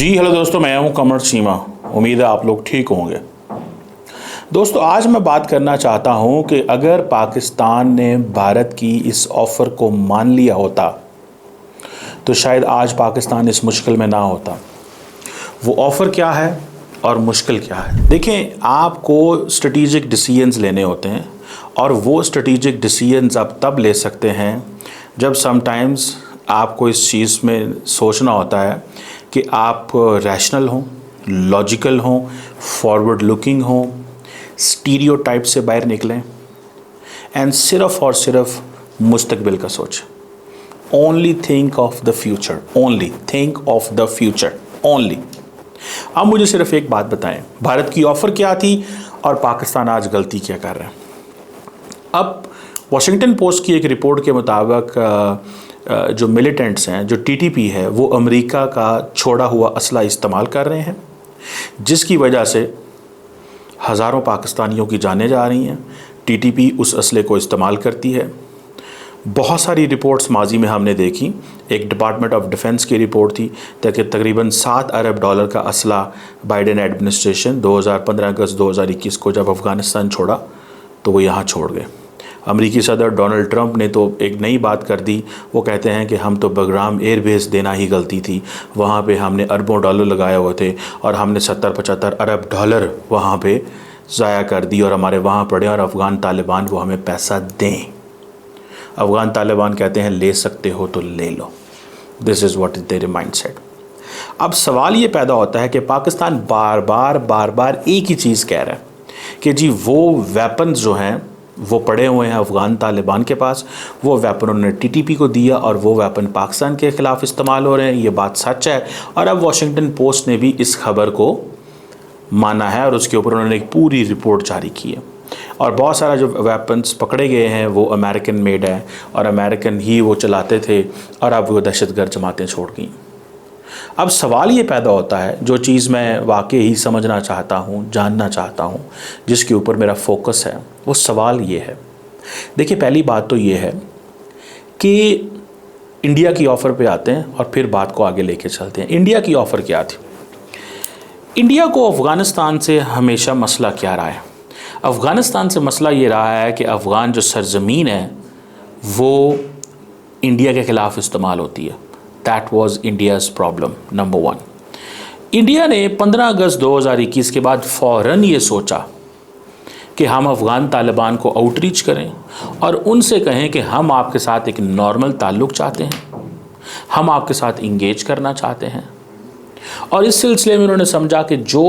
जी hello दोस्तों, मैं हूं कमर चीमा। उम्मीद है आप लोग ठीक होंगे। दोस्तों, आज मैं बात करना चाहता हूं कि अगर पाकिस्तान ने भारत की इस ऑफ़र को मान लिया होता तो शायद आज पाकिस्तान इस मुश्किल में ना होता। वो ऑफ़र क्या है और मुश्किल क्या है? देखें, आपको स्ट्रेटेजिक डिसीजंस लेने होते हैं और वो स्ट्रेटेजिक डिसीजंस आप तब ले सकते हैं जब समटाइम्स आपको इस चीज़ में सोचना होता है कि आप रैशनल हों, लॉजिकल हों, फॉरवर्ड लुकिंग हों, स्टीरियोटाइप से बाहर निकलें एंड सिर्फ़ और सिर्फ मुस्तकबिल का सोचें। Only think of the future, only think of the future, only. अब मुझे सिर्फ एक बात बताएं, भारत की ऑफ़र क्या थी और पाकिस्तान आज गलती क्या कर रहा है? अब वॉशिंगटन पोस्ट की एक रिपोर्ट के मुताबिक जो मिलिटेंट्स हैं, जो टीटीपी है, वो अमेरिका का छोड़ा हुआ असला इस्तेमाल कर रहे हैं, जिसकी वजह से हज़ारों पाकिस्तानियों की जानें जा रही हैं। टीटीपी उस असले को इस्तेमाल करती है। बहुत सारी रिपोर्ट्स माजी में हमने देखी। एक डिपार्टमेंट ऑफ डिफेंस की रिपोर्ट थी ताकि तकरीबन $7 अरब का असला बाइडेन एडमिनिस्ट्रेशन 15 अगस्त 2021 को जब अफ़गानिस्तान छोड़ा तो वो यहाँ छोड़ गए। अमेरिकी सदर डोनाल्ड ट्रंप ने तो एक नई बात कर दी। वो कहते हैं कि हम तो बगराम एयरबेस देना ही गलती थी, वहाँ पे हमने अरबों डॉलर लगाए हुए थे और हमने 70-75 अरब डॉलर वहाँ पे ज़ाया कर दी और हमारे वहाँ पड़े और अफ़गान तालिबान वो हमें पैसा दें। अफ़गान तालिबान कहते हैं ले सकते हो तो ले लो। This is what is their mindset. अब सवाल ये पैदा होता है कि पाकिस्तान बार बार एक ही चीज़ कह रहा है कि जी वो वेपन्स जो हैं वो पड़े हुए हैं अफ़गान तालिबान के पास, वो वेपन उन्होंने टीटीपी को दिया और वो वेपन पाकिस्तान के ख़िलाफ़ इस्तेमाल हो रहे हैं। ये बात सच है और अब वॉशिंगटन पोस्ट ने भी इस खबर को माना है और उसके ऊपर उन्होंने एक पूरी रिपोर्ट जारी की है। और बहुत सारा जो वेपन्स पकड़े गए हैं वो अमेरिकन मेड है और अमेरिकन ही वो चलाते थे और अब वो दहशतगर्द जमातें छोड़ गई। अब सवाल ये पैदा होता है, जो चीज़ मैं वाकई ही समझना चाहता हूँ, जानना चाहता हूँ, जिसके ऊपर मेरा फोकस है, वो सवाल ये है। देखिए, पहली बात तो ये है कि इंडिया की ऑफ़र पे आते हैं और फिर बात को आगे लेके चलते हैं। इंडिया की ऑफ़र क्या थी? इंडिया को अफ़गानिस्तान से हमेशा मसला क्या रहा है? अफ़गानिस्तान से मसला ये रहा है कि अफ़गान जो सरज़मीन है वो इंडिया के ख़िलाफ़ इस्तेमाल होती है। That was India's problem number 1। India ने 15 अगस्त 2021 के बाद फ़ौरन ये सोचा कि हम अफ़गान तालिबान को आउटरीच करें और उनसे कहें कि हम आपके साथ एक नॉर्मल ताल्लुक़ चाहते हैं, हम आपके साथ इंगेज करना चाहते हैं। और इस सिलसिले में उन्होंने समझा कि जो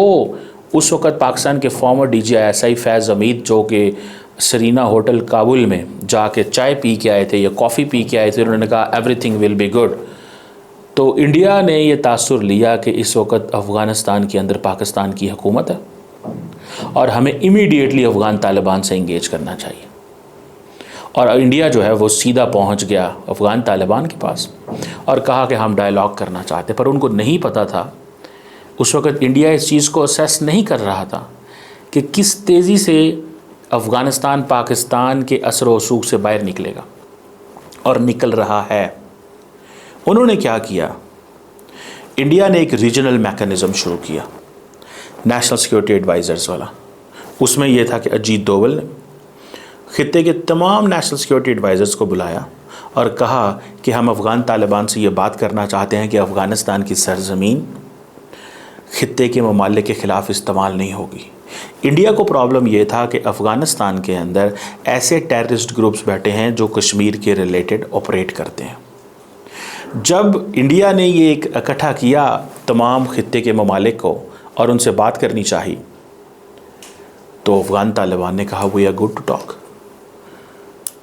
उस वक़्त पाकिस्तान के फॉर्मर DGISI फैज़ हमीद, जो कि सरीना होटल काबुल में जाके चाय पी के आए थे या कॉफ़ी पी के आए थे, उन्होंने कहा एवरीथिंग विल बी गुड। तो इंडिया ने ये तासुर लिया कि इस वक्त अफ़गानिस्तान के अंदर पाकिस्तान की हुकूमत है और हमें इमीडिएटली अफ़गान तालिबान से इंगेज करना चाहिए। और इंडिया जो है वो सीधा पहुंच गया अफ़गान तालिबान के पास और कहा कि हम डायलॉग करना चाहते। पर उनको नहीं पता था, उस वक्त इंडिया इस चीज़ को असेस नहीं कर रहा था कि किस तेज़ी से अफ़गानिस्तान पाकिस्तान के असर व रसूख से बाहर निकलेगा, और निकल रहा है। उन्होंने क्या किया? इंडिया ने एक रीजनल मैकेनिज़्म शुरू किया, नेशनल सिक्योरिटी एडवाइज़र्स वाला। उसमें यह था कि अजीत डोवल ने खित्ते के तमाम नेशनल सिक्योरिटी एडवाइज़र्स को बुलाया और कहा कि हम अफ़गान तालिबान से ये बात करना चाहते हैं कि अफ़गानिस्तान की सरज़मीन खित्ते के ममालिक के ख़िलाफ़ इस्तेमाल नहीं होगी। इंडिया को प्रॉब्लम ये था कि अफ़गानिस्तान के अंदर ऐसे टेररिस्ट ग्रुप्स बैठे हैं जो कश्मीर के रिलेटेड ऑपरेट करते हैं। जब इंडिया ने ये एक इकट्ठा किया तमाम खित्ते के ममालिक को और उनसे बात करनी चाहिए, तो अफ़गान तालिबान ने कहा we are good to talk.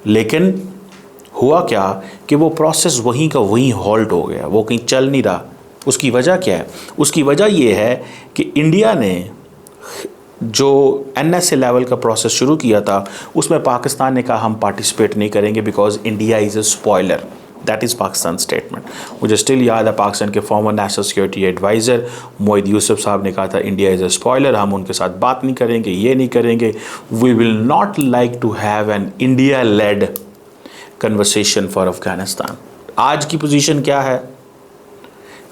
लेकिन हुआ क्या कि वो प्रोसेस वहीं का वहीं हॉल्ट हो गया, वो कहीं चल नहीं रहा। उसकी वजह क्या है? उसकी वजह ये है कि इंडिया ने जो NSA लेवल का प्रोसेस शुरू किया था उसमें पाकिस्तान ने कहा हम पार्टिसिपेट नहीं करेंगे because India is a spoiler. That is Pakistan statement. मुझे स्टिल याद है पाकिस्तान के former national security adviser Moeed Yusuf sahab ने कहा था इंडिया इज़ अ स्पॉयलर, हम उनके साथ बात नहीं करेंगे, ये नहीं करेंगे। We will not like to have an India led conversation for Afghanistan. आज की पोजीशन क्या है?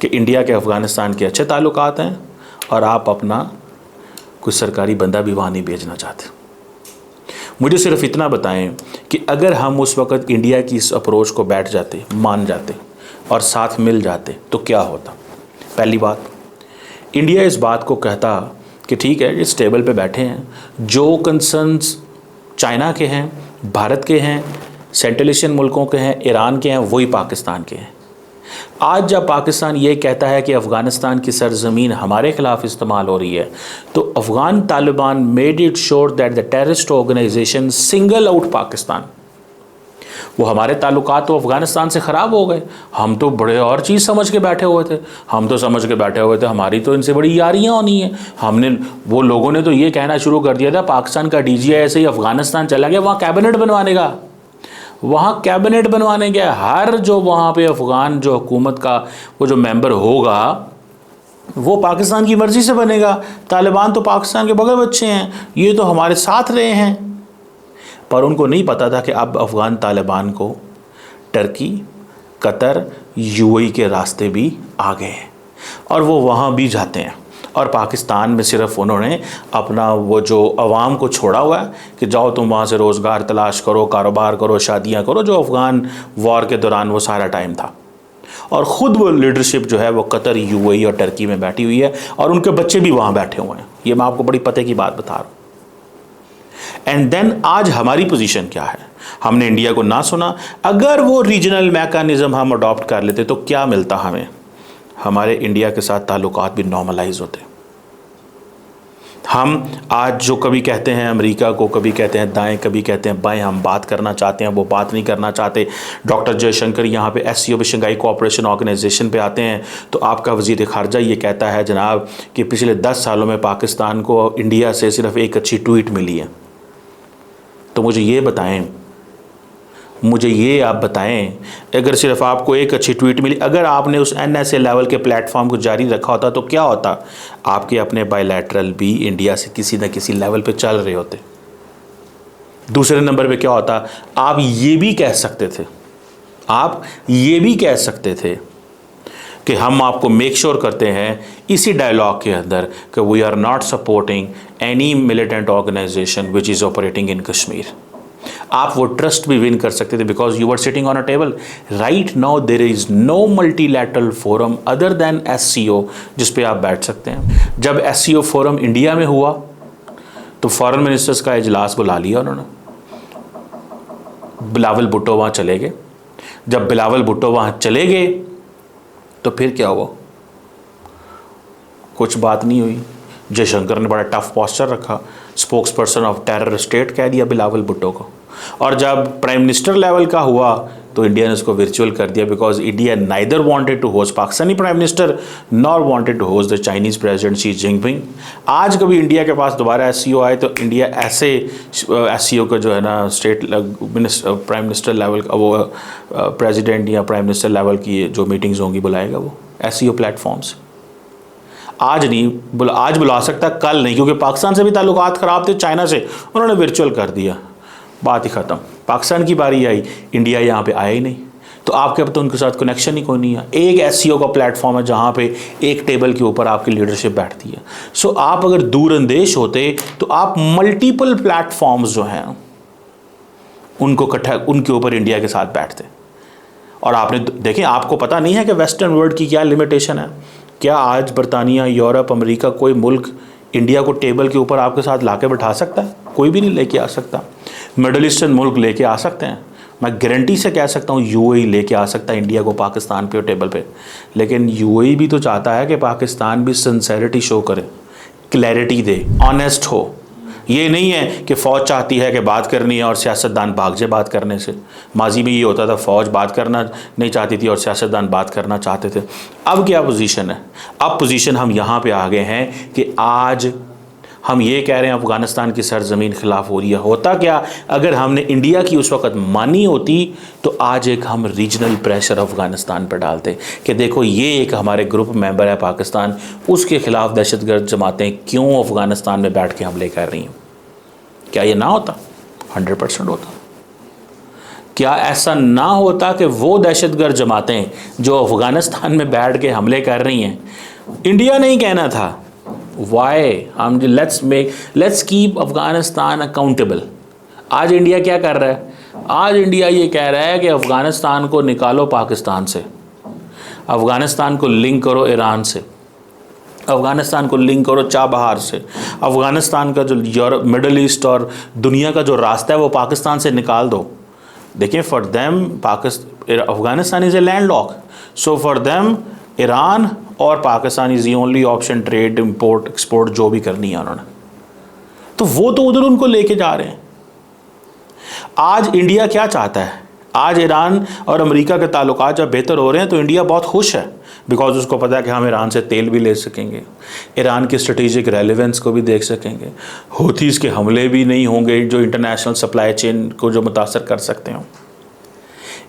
कि इंडिया के अफ़गानिस्तान के अच्छे ताल्लुकात हैं और आप अपना कुछ सरकारी बंदा भी वहाँ नहीं भेजना चाहते। मुझे सिर्फ इतना बताएं कि अगर हम उस वक़्त इंडिया की इस अप्रोच को बैठ जाते, मान जाते और साथ मिल जाते तो क्या होता। पहली बात, इंडिया इस बात को कहता कि ठीक है, इस टेबल पे बैठे हैं, जो कंसर्न्स चाइना के हैं, भारत के हैं, सेंट्रल एशियन मुल्कों के हैं, ईरान के हैं, वही पाकिस्तान के हैं। आज जब पाकिस्तान ये कहता है कि अफ़गानिस्तान की सरज़मीन हमारे ख़िलाफ़ इस्तेमाल हो रही है, तो Afghan Taliban made it sure that the terrorist organization single out Pakistan. वो हमारे ताल्लुकात तो अफ़गानिस्तान से ख़राब हो गए, हम तो बड़े और चीज़ समझ के बैठे हुए थे। हम तो समझ के बैठे हुए थे हमारी तो इनसे बड़ी यारियाँ होनी है। वो लोगों ने तो ये कहना शुरू कर दिया था, पाकिस्तान का DGI ऐसे ही अफ़गानिस्तान चला गया, वहाँ कैबिनेट बनवाने का, वहाँ कैबिनेट बनवाने गया। हर जो वहाँ पे अफ़गान जो हुकूमत का वो जो मेंबर होगा वो पाकिस्तान की मर्ज़ी से बनेगा। तालिबान तो पाकिस्तान के बगल बच्चे हैं, ये तो हमारे साथ रहे हैं। पर उनको नहीं पता था कि अब अफ़गान तालिबान को टर्की, कतर, UAE के रास्ते भी आ गए हैं और वो वहाँ भी जाते हैं। और पाकिस्तान में सिर्फ उन्होंने अपना वो जो अवाम को छोड़ा हुआ है कि जाओ तुम वहाँ से रोज़गार तलाश करो, कारोबार करो, शादियाँ करो, जो अफ़गान वॉर के दौरान वो सारा टाइम था। और ख़ुद वो लीडरशिप जो है वो कतर, UAE और टर्की में बैठी हुई है और उनके बच्चे भी वहाँ बैठे हुए हैं। ये मैं आपको बड़ी पते की बात बता रहा हूँ। एंड देन आज हमारी पोजीशन क्या है? हमने इंडिया को ना सुना। अगर वो रीजनल मैकेनिज़्म हम अडॉप्ट कर लेते तो क्या मिलता हमें? हमारे इंडिया के साथ ताल्लुकात भी नॉर्मलाइज होते। हम आज जो कभी कहते हैं अमेरिका को, कभी कहते हैं दाएं, कभी कहते हैं बाएं, हम बात करना चाहते हैं, वो बात नहीं करना चाहते। डॉक्टर जयशंकर यहाँ पे SCO पे, शंघाई कोऑपरेशन ऑर्गेनाइजेशन पे आते हैं तो आपका वज़ीर ख़ारजा ये कहता है जनाब कि पिछले 10 सालों में पाकिस्तान को इंडिया से सिर्फ एक अच्छी ट्वीट मिली है। तो मुझे ये बताएं, मुझे ये आप बताएं, अगर सिर्फ आपको एक अच्छी ट्वीट मिली, अगर आपने उस NSA लेवल के प्लेटफॉर्म को जारी रखा होता तो क्या होता? आपके अपने बायलैटरल भी इंडिया से किसी न किसी लेवल पे चल रहे होते। दूसरे नंबर पे क्या होता? आप ये भी कह सकते थे, आप ये भी कह सकते थे कि हम आपको मेक श्योर करते हैं इसी डायलॉग के अंदर कि we are not supporting any militant organization which is operating in Kashmir. आप वो ट्रस्ट भी विन कर सकते थे because you are sitting on a table. Right now there is no multilateral forum other than SCO जिस पे आप बैठ सकते हैं। जब SCO फोरम इंडिया में हुआ तो फॉरेन मिनिस्टर्स का इजलास बुला लिया उन्होंने, बिलावल भुट्टो वहाँ चले गए। जब बिलावल भुट्टो वहाँ चले गए तो फिर क्या हुआ? कुछ बात नहीं हुई। जयशंकर ने बड़ा टफ पोस्चर रखा, spokes person of terror state कह दिया बिलावल भुट्टो को। और जब प्राइम मिनिस्टर लेवल का हुआ तो इंडिया ने उसको वर्चुअल कर दिया because India neither wanted to host Pakistani prime minister nor wanted to host the Chinese president Xi Jinping. आज कभी इंडिया के पास दोबारा SCO आए तो इंडिया ऐसे SCO का जो है ना स्टेट प्राइम मिनिस्टर लेवल का वो प्रेसिडेंट या प्राइम मिनिस्टर लेवल की जो मीटिंग्स होंगी बुलाएगा वो SCO प्लेटफॉर्म्स। आज नहीं आज बुला सकता, कल नहीं, क्योंकि पाकिस्तान से भी ताल्लुकात ख़राब थे, चाइना से उन्होंने वर्चुअल कर दिया, बात ही ख़त्म। पाकिस्तान की बारी आई, इंडिया यहाँ पे आया ही नहीं, तो आपके अब तो उनके साथ कनेक्शन ही कोई नहीं है। एक SCO का प्लेटफॉर्म है जहाँ पे एक टेबल के ऊपर आपकी लीडरशिप बैठती है। सो आप अगर दूरअंदेश होते तो आप मल्टीपल प्लेटफॉर्म्स जो हैं उनको उनके ऊपर इंडिया के साथ बैठते। और आपने देखें, आपको पता नहीं है कि वेस्टर्न वर्ल्ड की क्या लिमिटेशन है। क्या आज बरतानिया, यूरोप, अमेरिका कोई मुल्क इंडिया को टेबल के ऊपर आपके साथ लाके बैठा सकता है? कोई भी नहीं लेके आ सकता। मिडल ईस्टर्न मुल्क लेके आ सकते हैं, मैं गारंटी से कह सकता हूँ UAE लेके आ सकता है इंडिया को पाकिस्तान पे और टेबल पे। लेकिन UAE भी तो चाहता है कि पाकिस्तान भी सिंसेरिटी शो करे, क्लैरिटी दे, ऑनेस्ट हो। ये नहीं है कि फ़ौज चाहती है कि बात करनी है और सियासतदान भाग जाए बात करने से। माजी में ये होता था, फ़ौज बात करना नहीं चाहती थी और सियासतदान बात करना चाहते थे। अब क्या पोजीशन है? अब पोजीशन हम यहाँ पे आ गए हैं कि आज हम ये कह रहे हैं अफ़गानिस्तान की सरज़मीन ख़िलाफ़ हो रही है। होता क्या, अगर हमने इंडिया की उस वक़्त मानी होती तो आज एक हम रीजनल प्रेशर अफ़गानिस्तान पर डालते कि देखो ये एक हमारे ग्रुप मेंबर है पाकिस्तान, उसके ख़िलाफ़ दहशतगर्द जमातें क्यों अफ़गानिस्तान में बैठ के हमले कर रही हैं। क्या ये ना होता? 100% होता। क्या ऐसा ना होता कि वो दहशतगर्द जमातें जो अफ़गानिस्तान में बैठ के हमले कर रही हैं, इंडिया ने ही कहना था वाई हम लेट्स कीप अफ़गानिस्तान अकाउंटेबल। आज इंडिया क्या कर रहा है? आज इंडिया ये कह रहा है कि अफ़गानिस्तान को निकालो पाकिस्तान से, अफ़गानिस्तान को लिंक करो ईरान से, अफ़गानिस्तान को लिंक करो चाबहार से, अफ़गानिस्तान का जो यूरोप, मिडल ईस्ट और दुनिया का जो रास्ता है वो पाकिस्तान से निकाल दो। देखिए, for them Afghanistan is a land lock, so for them Iran और Pakistan is the only option, trade, import, export जो भी करनी है उन्होंने, तो वो तो उधर उनको लेके जा रहे हैं। आज इंडिया क्या चाहता है? आज ईरान और अमेरिका के ताल्लुकात जब बेहतर हो रहे हैं तो इंडिया बहुत खुश है, बिकॉज उसको पता है कि हम ईरान से तेल भी ले सकेंगे, ईरान की स्ट्रेटेजिक रेलेवेंस को भी देख सकेंगे, हूथीज़ के हमले भी नहीं होंगे जो इंटरनेशनल सप्लाई चेन को जो मुतासर कर सकते हो।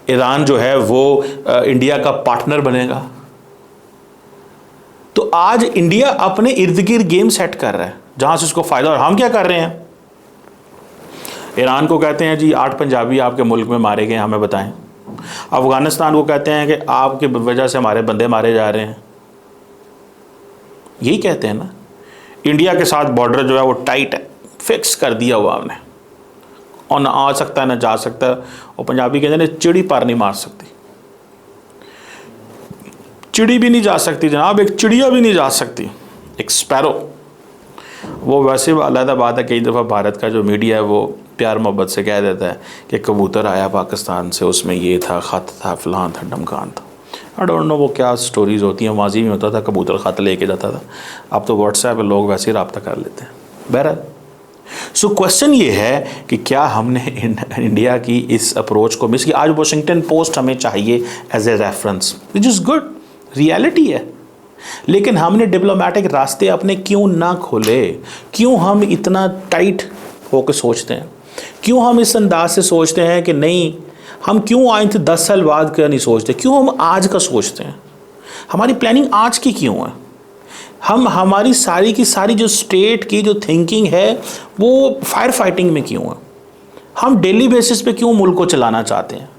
ईरान जो है वो इंडिया का पार्टनर बनेगा। तो आज इंडिया अपने इर्द गिर्द गेम सेट कर रहा है जहां से उसको फायदा। और हम क्या कर रहे हैं? ईरान को कहते हैं जी 8 पंजाबी आपके मुल्क में मारे गए, हमें बताएं। अफगानिस्तान को कहते हैं कि आपकी वजह से हमारे बंदे मारे जा रहे हैं, यही कहते हैं ना। इंडिया के साथ बॉर्डर जो है वो टाइट है, फिक्स कर दिया हुआ हमने, और ना आ सकता है ना जा सकता है। और पंजाबी कहते हैं चिड़ी पार नहीं मार सकती, चिड़ी भी नहीं जा सकती जनाब, एक चिड़िया भी नहीं जा सकती, एक स्पैरो। वो वैसे अलग बात है, कई दफ़ा भारत का जो मीडिया है वो प्यार मोहब्बत से कह देता है कि कबूतर आया पाकिस्तान से, उसमें ये था, ख़त था, फलां था, ढमकान था। आई डोंट नो वो क्या स्टोरीज़ होती हैं। माजी में होता था कबूतर ख़त लेके जाता था, अब तो व्हाट्सएप पर लोग वैसे ही रब्ता कर लेते हैं। बहरहाल, सो क्वेश्चन ये है कि क्या हमने इंडिया की इस अप्रोच को मिस किया? आज वॉशिंगटन पोस्ट हमें चाहिए as a reference, which is good, reality है, लेकिन हमने डिप्लोमेटिक रास्ते अपने क्यों ना खोले? क्यों हम इतना टाइट होकर सोचते हैं? क्यों हम इस अंदाज से सोचते हैं कि नहीं, हम क्यों आए थे 10 साल बाद का नहीं सोचते? क्यों हम आज का सोचते हैं? हमारी प्लानिंग आज की क्यों है? हमारी सारी की सारी जो स्टेट की जो थिंकिंग है वो फायर फाइटिंग में क्यों है? हम डेली बेसिस पे क्यों मुल्क को चलाना चाहते हैं?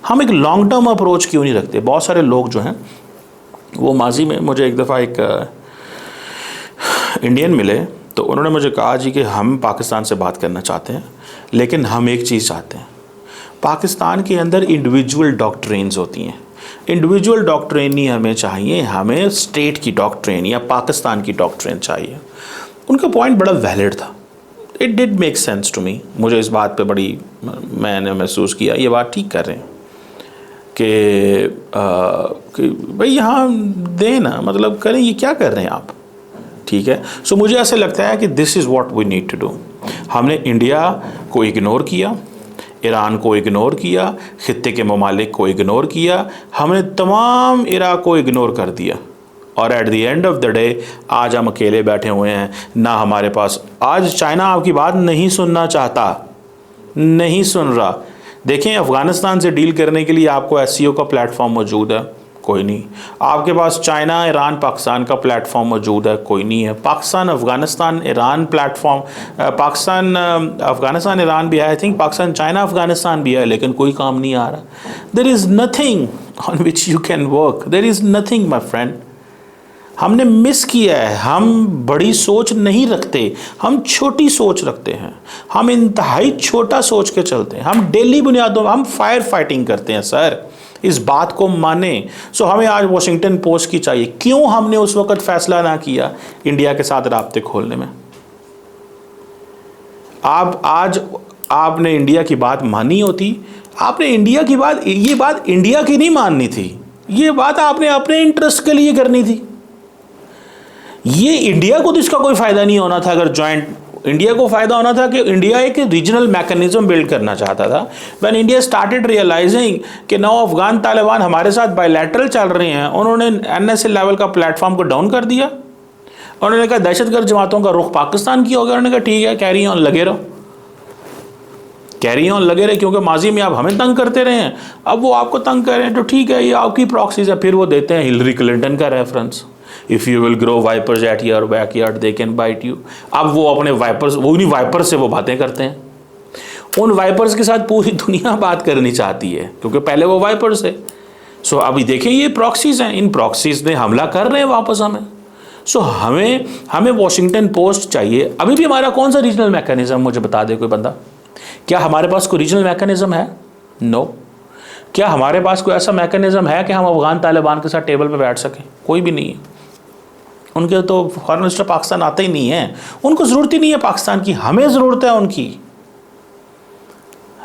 हम एक लॉन्ग टर्म अप्रोच क्यों नहीं रखते? बहुत सारे लोग जो हैं वो माजी में, मुझे एक दफ़ा एक इंडियन मिले तो उन्होंने मुझे कहा जी कि हम पाकिस्तान से बात करना चाहते हैं, लेकिन हम एक चीज़ चाहते हैं, पाकिस्तान के अंदर इंडिविजुअल डॉक्ट्रेन्स होती हैं, इंडिविजुअल डॉक्ट्रेन नहीं हमें चाहिए, हमें स्टेट की डॉक्ट्रेन या पाकिस्तान की डॉक्ट्रेन चाहिए। उनका पॉइंट बड़ा वैलिड था, it did make sense to me. मुझे इस बात पे बड़ी, मैंने महसूस किया ये बात ठीक कर रहे हैं कि भाई यहाँ दें ना, मतलब करें, ये क्या कर रहे हैं आप? ठीक है। सो मुझे ऐसे लगता है कि this is what we need to do. हमने इंडिया को इग्नोर किया, ईरान को इग्नोर किया, खित्ते के ममालिक को इग्नोर किया, हमने तमाम इराक़ को इग्नोर कर दिया, और at the end of the day आज हम अकेले बैठे हुए हैं ना हमारे पास। आज चाइना आपकी बात नहीं सुनना चाहता, नहीं सुन रहा। देखें, अफ़गानिस्तान से डील करने के लिए आपको एससीओ का प्लेटफॉर्म मौजूद है, कोई नहीं। आपके पास चाइना, ईरान, पाकिस्तान का प्लेटफॉर्म मौजूद है, कोई नहीं है। Pakistan, Afghanistan, Iran platform, Pakistan, Afghanistan, Iran भी है, I think Pakistan, China, Afghanistan भी है, लेकिन कोई काम नहीं आ रहा। There is nothing on which you can work, there is nothing my friend. हमने मिस किया है, हम बड़ी सोच नहीं रखते, हम छोटी सोच रखते हैं, हम इंतहाई छोटा सोच के चलते हैं, हम डेली बुनियादों, हम फायर फाइटिंग करते हैं सर, इस बात को माने। सो हमें आज वॉशिंगटन पोस्ट की चाहिए। क्यों हमने उस वक्त फैसला ना किया इंडिया के साथ राब्ते खोलने में? आज आपने इंडिया की बात मानी होती, आपने इंडिया की बात, ये बात इंडिया की नहीं माननी थी, ये बात आपने अपने इंटरेस्ट के लिए करनी थी। ये इंडिया को तो इसका कोई फ़ायदा नहीं होना था। अगर जॉइंट, इंडिया को फ़ायदा होना था कि इंडिया एक रीजनल मैकेनिज्म बिल्ड करना चाहता था। व्हेन इंडिया स्टार्टेड रियलाइजिंग कि नाउ अफगान तालिबान हमारे साथ बायलैटरल चल रहे हैं, उन्होंने NSA लेवल का प्लेटफॉर्म को डाउन कर दिया। उन्होंने कहा दहशतगर्द जमातों का रुख पाकिस्तान की हो गया। उन्होंने कहा ठीक है, कैरी ऑन, लगे रहो, कैरी ऑन लगे रहे, क्योंकि माजी में आप हमें तंग करते रहे हैं, अब वो आपको तंग कर रहे हैं, तो ठीक है, ये आपकी प्रॉक्सीज है। फिर वो देते हैं हिलरी क्लिंटन का reference, if you will grow vipers at your backyard they can bite you. अब वो अपने वाइपर्स, वो उन्हीं वाइपर से वो बातें करते हैं। उन वाइपर्स के साथ पूरी दुनिया बात करनी चाहती है, क्योंकि पहले वो वाइपर्स है। सो अभी देखें ये प्रॉक्सीज हैं, इन प्रॉक्सीज ने हमला कर रहे हैं वापस हमें। सो हमें वॉशिंगटन पोस्ट चाहिए। अभी भी हमारा कौन सा रीजनल मैकेनिज्म, मुझे बता दे कोई बंदा, क्या हमारे पास कोई रीजनल मैकेनिज्म है? नो। क्या हमारे पास कोई ऐसा मैकेनिज्म है कि हम अफगान तालिबान के साथ टेबल पर बैठ सकें? कोई भी नहीं है। उनके तो फॉरेन मिनिस्टर पाकिस्तान आते ही नहीं है, उनको ज़रूरत ही नहीं है पाकिस्तान की, हमें ज़रूरत है उनकी,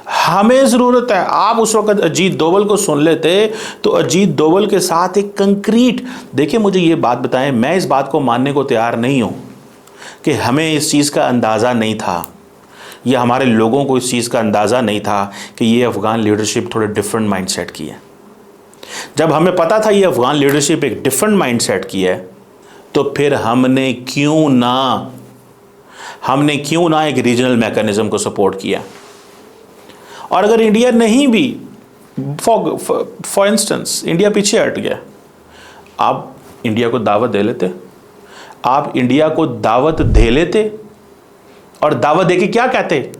हमें ज़रूरत है। आप उस वक्त अजीत डोभाल को सुन लेते तो अजीत डोभाल के साथ एक कंक्रीट, देखिए मुझे ये बात बताएं, मैं इस बात को मानने को तैयार नहीं हूँ कि हमें इस चीज़ का अंदाज़ा नहीं था, या हमारे लोगों को इस चीज़ का अंदाज़ा नहीं था कि ये अफ़गान लीडरशिप थोड़े डिफरेंट माइंडसेट की है। जब हमें पता था ये अफ़गान लीडरशिप एक डिफरेंट माइंडसेट की है, तो फिर हमने क्यों ना एक रीजनल मैकेनिज्म को सपोर्ट किया। और अगर इंडिया नहीं भी, फॉर इंस्टेंस इंडिया पीछे हट गया, आप इंडिया को दावत दे लेते, आप इंडिया को दावत दे लेते, और दावत देके क्या कहते,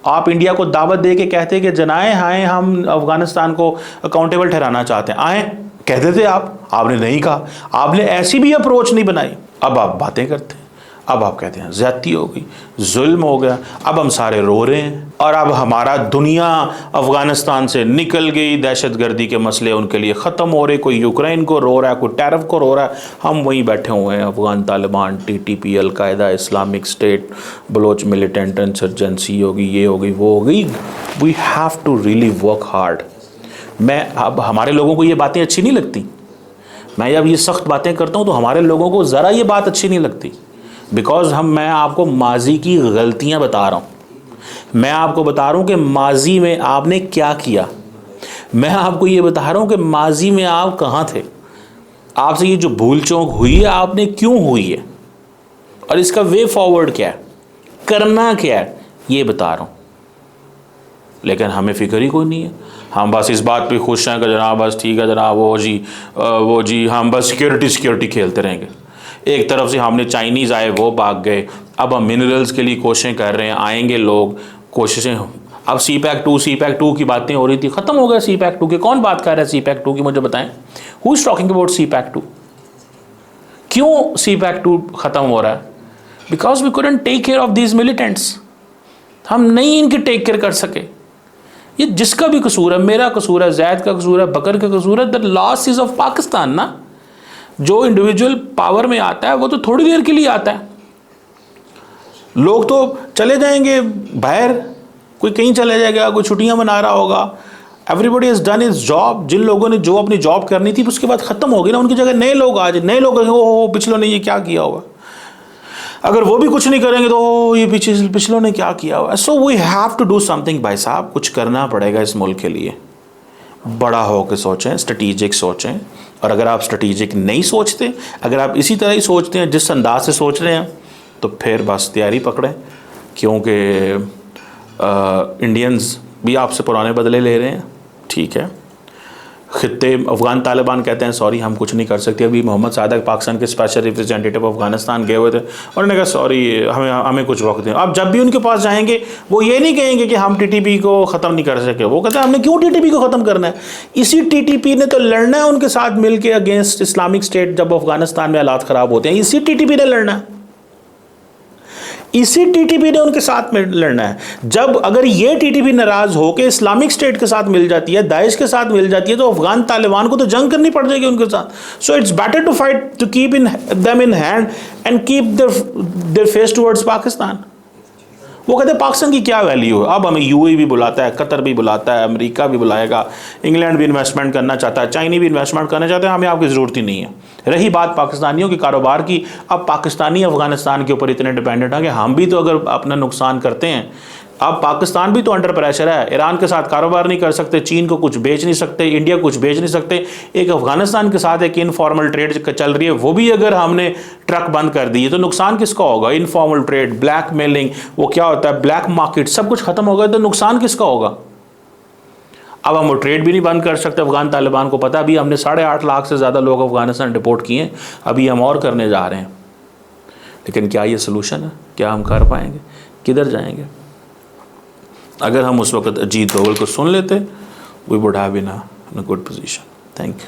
आप इंडिया को दावत दे के कहते कि जनाए आए हम अफगानिस्तान को अकाउंटेबल ठहराना चाहते हैं, आए कहते थे आपने नहीं कहा, आपने ऐसी भी अप्रोच नहीं बनाई। अब आप बातें करते हैं, अब आप कहते हैं ज़्यादती हो गई, जुल्म हो गया, अब हम सारे रो रहे हैं, और अब हमारा दुनिया अफ़गानिस्तान से निकल गई, दहशतगर्दी के मसले उनके लिए ख़त्म हो रहे, कोई यूक्रेन को रो रहा है, कोई टैरिफ को रो रहा है, हम वहीं बैठे हुए हैं, Afghan Taliban, TTP, al Qaeda, Islamic State, Baloch militant insurgency होगी, ये होगी, वो होगी। We have to really work hard. अब हमारे लोगों को ये बातें अच्छी नहीं लगती, मैं जब ये सख्त बातें करता हूँ तो हमारे लोगों को ज़रा ये बात अच्छी नहीं लगती, बिकॉज मैं आपको माजी की गलतियां बता रहा हूँ, मैं आपको बता रहा हूँ कि माजी में आपने क्या किया, मैं आपको ये बता रहा हूँ कि माजी में आप कहाँ थे, आपसे ये जो भूल चूक हुई है आपने क्यों हुई है, और इसका वे फॉरवर्ड क्या है, करना क्या है, ये बता रहा हूँ। लेकिन हमें फिक्र ही कोई नहीं है, हम बस इस बात पे खुश हैं कि जनाब बस ठीक है जनाब, वो जी हम बस सिक्योरिटी खेलते रहेंगे। एक तरफ से हमने चाइनीज़ आए वो भाग गए, अब हम मिनरल्स के लिए कोशिशें कर रहे हैं, आएंगे लोग, कोशिशें। अब CPEC 2 की बातें हो रही थी, ख़त्म हो गया CPEC 2 के, कौन बात कर रहा है CPEC 2 की, मुझे बताएं, who is talking about CPEC 2? क्यों CPEC 2 ख़त्म हो रहा है? Because we couldn't take care of these militants, हम नहीं इनकी टेक केयर कर सके। ये जिसका भी कसूर है, मेरा कसूर है, जैद का कसूर है, बकर का कसूर है, the loss is of Pakistan ना। जो इंडिविजुअल पावर में आता है वो तो थोड़ी देर के लिए आता है, लोग तो चले जाएंगे बाहर, कोई कहीं चले जाएगा, कोई छुट्टियां मना रहा होगा, everybody has done his job. जिन लोगों ने जो अपनी जॉब करनी थी उसके बाद ख़त्म हो गई ना, उनकी जगह नए लोग आ जाए, नए लोग ओ पिछलों ने ये क्या किया होगा, अगर वो भी कुछ नहीं करेंगे तो ये पिछलों ने क्या किया हुआ। So we have to do something भाई साहब, कुछ करना पड़ेगा इस मुल्क के लिए। बड़ा होकर सोचें, स्ट्रेटेजिक सोचें, और अगर आप स्ट्रेटेजिक नहीं सोचते, अगर आप इसी तरह ही सोचते हैं जिस अंदाज से सोच रहे हैं, तो फिर बस तैयारी पकड़ें, क्योंकि इंडियंस भी आपसे पुराने बदले ले रहे हैं। ठीक है, खित्ते अफ़गान तालिबान कहते हैं सॉरी हम कुछ नहीं कर सकते। अभी मोहम्मद सादक पाकिस्तान के स्पेशल रिप्रेजेंटेटिव अफ़गानिस्तान गए हुए थे, उन्होंने कहा सॉरी हमें कुछ वक्त दें। अब जब भी उनके पास जाएंगे वो ये नहीं कहेंगे कि हम TTP को ख़त्म नहीं कर सके, वो कहते हैं हमने क्यों TTP को ख़त्म करना है, इसी TTP ने तो लड़ना है उनके साथ मिल के अगेंस्ट इस्लामिक स्टेट। जब अफ़गानिस्तान में हालात ख़राब होते हैं इसी TTP ने लड़ना है, इसी TTP ने उनके साथ में लड़ना है। जब अगर ये TTP नाराज होकर इस्लामिक स्टेट के साथ मिल जाती है, दाइश के साथ मिल जाती है, तो अफगान तालिबान को तो जंग करनी पड़ जाएगी उनके साथ। So it's better to fight, to keep them in hand and keep their face towards Pakistan. वो कहते हैं पाकिस्तान की क्या वैल्यू है। अब हमें UAE भी बुलाता है, कतर भी बुलाता है, अमेरिका भी बुलाएगा, इंग्लैंड भी इन्वेस्टमेंट करना चाहता है, चाइनी भी इन्वेस्टमेंट करना चाहते हैं, हमें आपकी ज़रूरत ही नहीं है। रही बात पाकिस्तानियों के कारोबार की, अब पाकिस्तानी अफगानिस्तान के ऊपर इतने डिपेंडेंट हैं कि हम भी तो अगर अपना नुकसान करते हैं, अब पाकिस्तान भी तो अंडर प्रेशर है, ईरान के साथ कारोबार नहीं कर सकते, चीन को कुछ बेच नहीं सकते, इंडिया को कुछ बेच नहीं सकते, एक अफगानिस्तान के साथ एक इनफॉर्मल ट्रेड चल रही है, वो भी अगर हमने ट्रक बंद कर दिए तो नुकसान किसका होगा। इनफॉर्मल ट्रेड, ब्लैक मेलिंग, वो क्या होता है, ब्लैक मार्केट, सब कुछ खत्म हो गया तो नुकसान किसका होगा। अब हम वो ट्रेड भी नहीं बंद कर सकते। अफगान तालिबान को पता, अभी हमने 8.5 लाख से ज़्यादा लोग अफगानिस्तान डिपोर्ट किए हैं, अभी हम और करने जा रहे हैं। लेकिन क्या ये सोल्यूशन है? क्या हम कर पाएंगे? किधर जाएंगे? अगर हम उस वक्त अजीत डोवल को सुन लेते, we would have been in a good position. Thank you.